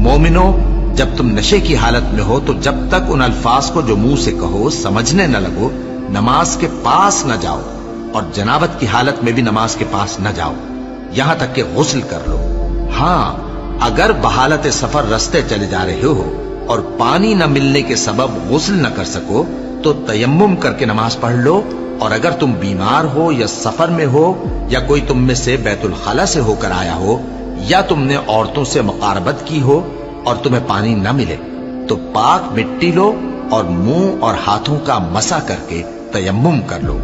मोमिनो, जब तुम नशे की हालत में हो तो जब तक उन अल्फाज को जो मुंह से कहो समझने न लगो, नमाज के पास न जाओ, और जनाबत की हालत में भी नमाज के पास न जाओ, यहां तक कि गुस्ल कर लो। हाँ, अगर बहालत सफर रस्ते चले जा रहे हो और पानी न मिलने के सबब गुस्ल न कर सको तो तयम्मुम करके नमाज पढ़ लो, और अगर तुम बीमार हो या सफर में हो या कोई तुम में से बैतुल खला से होकर आया हो या तुमने औरतों से मुकारबत की हो और तुम्हें पानी न मिले तो पाक मिट्टी लो और मुंह और हाथों का मसा करके तयम्मुम कर लो।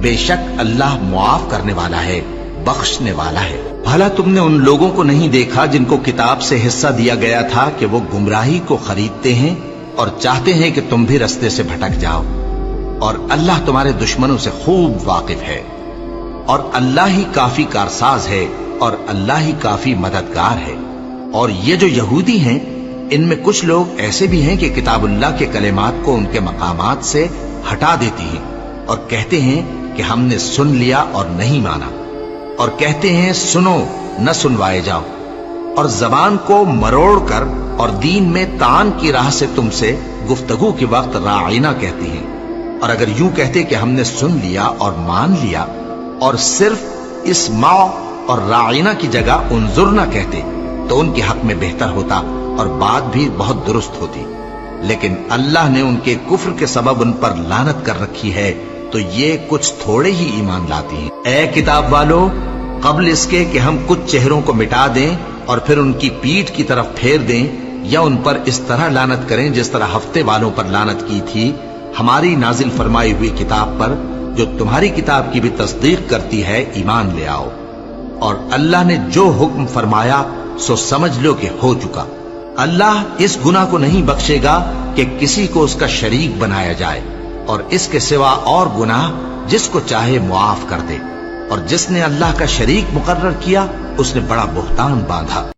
बेशक अल्लाह मुआफ करने वाला है, बख्शने वाला है। भला तुमने उन लोगों को नहीं देखा जिनको किताब से हिस्सा दिया गया था कि वो गुमराही को खरीदते हैं और चाहते हैं कि तुम भी रास्ते से भटक जाओ, और अल्लाह तुम्हारे दुश्मनों से खूब वाकिफ है, और अल्लाह ही काफी कारसाज है, और अल्लाह ही काफी मददगार है। और ये जो यहूदी हैं, इनमें कुछ लोग ऐसे भी हैं कि किताबुल्लाह के कलेमात को उनके मकामात से हटा देती हैं और कहते हैं कि हमने सुन लिया और नहीं माना, और कहते हैं सुनो न सुनवाए जाओ, और जबान को मरोड़ कर और दीन में तान की राह से तुमसे गुफ्तगू के वक्त राइना कहती हैं। और अगर यूं कहते कि हमने सुन लिया और मान लिया और सिर्फ इस्मा और राइना की जगह उन्जुर न कहते तो उनके हक में बेहतर होता और बात भी बहुत दुरुस्त होती। लेकिन अल्लाह ने उनके कुफ्र के सबब उन पर लानत कर रखी है, तो ये कुछ थोड़े ही ईमान लाती हैं। ऐ किताब वालों, कबल इसके कि हम कुछ चेहरों को मिटा दें और फिर उनकी पीठ की तरफ फेर दें या उन पर इस तरह लानत करें जिस तरह हफ्ते वालों पर लानत की थी, हमारी नाजिल फरमाई हुई किताब पर जो तुम्हारी किताब की भी तस्दीक करती है, ईमान ले आओ। और अल्लाह ने जो हुक्म फरमाया सो समझ लो कि हो चुका। अल्लाह इस गुनाह को नहीं बख्शेगा कि किसी को उसका शरीक बनाया जाए, और इसके सिवा और गुनाह जिसको चाहे मुआफ कर दे, और जिसने अल्लाह का शरीक मुकर्रर किया उसने बड़ा बुहतान बांधा।